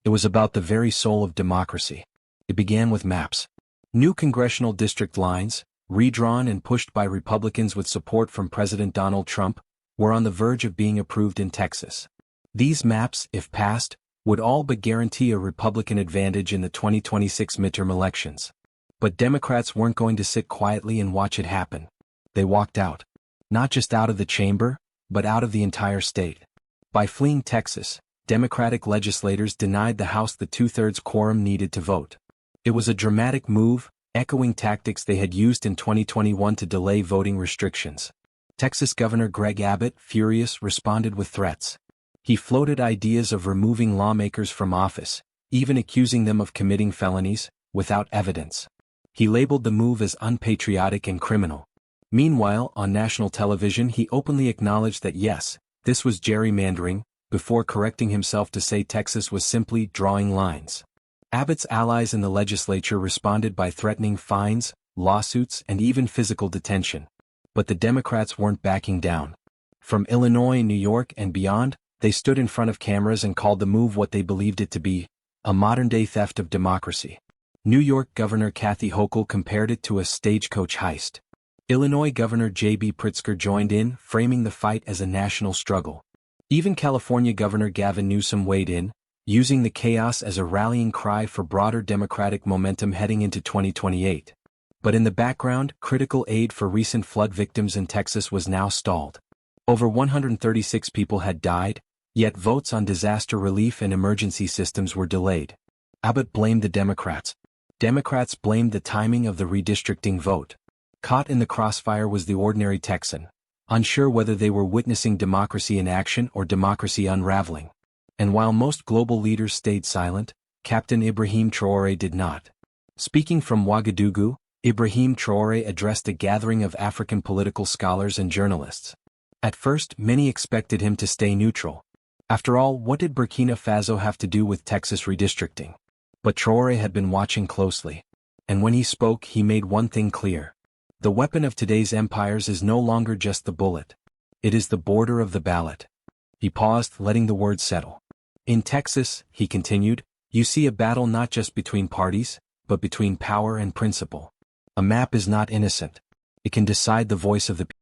It was about the very soul of democracy. It began with maps. New congressional district lines, redrawn and pushed by Republicans with support from President Donald Trump, were on the verge of being approved in Texas. These maps, if passed, would all but guarantee a Republican advantage in the 2026 midterm elections. But Democrats weren't going to sit quietly and watch it happen. They walked out. Not just out of the chamber, but out of the entire state. By fleeing Texas, Democratic legislators denied the House the two-thirds quorum needed to vote. It was a dramatic move, echoing tactics they had used in 2021 to delay voting restrictions. Texas Governor Greg Abbott, furious, responded with threats. He floated ideas of removing lawmakers from office, even accusing them of committing felonies, without evidence. He labeled the move as unpatriotic and criminal. Meanwhile, on national television he openly acknowledged that yes, this was gerrymandering, before correcting himself to say Texas was simply drawing lines. Abbott's allies in the legislature responded by threatening fines, lawsuits, and even physical detention. But the Democrats weren't backing down. From Illinois, New York, and beyond, they stood in front of cameras and called the move what they believed it to be, a modern-day theft of democracy. New York Governor Kathy Hochul compared it to a stagecoach heist. Illinois Governor J.B. Pritzker joined in, framing the fight as a national struggle. Even California Governor Gavin Newsom weighed in, using the chaos as a rallying cry for broader Democratic momentum heading into 2028. But in the background, critical aid for recent flood victims in Texas was now stalled. Over 136 people had died, yet votes on disaster relief and emergency systems were delayed. Abbott blamed the Democrats. Democrats blamed the timing of the redistricting vote. Caught in the crossfire was the ordinary Texan, unsure whether they were witnessing democracy in action or democracy unraveling. And while most global leaders stayed silent, Captain Ibrahim Traoré did not. Speaking from Ouagadougou, Ibrahim Traoré addressed a gathering of African political scholars and journalists. At first, many expected him to stay neutral. After all, what did Burkina Faso have to do with Texas redistricting? But Traoré had been watching closely. And when he spoke, he made one thing clear. The weapon of today's empires is no longer just the bullet. It is the border of the ballot. He paused, letting the words settle. In Texas, he continued, you see a battle not just between parties, but between power and principle. A map is not innocent. It can decide the voice of the people.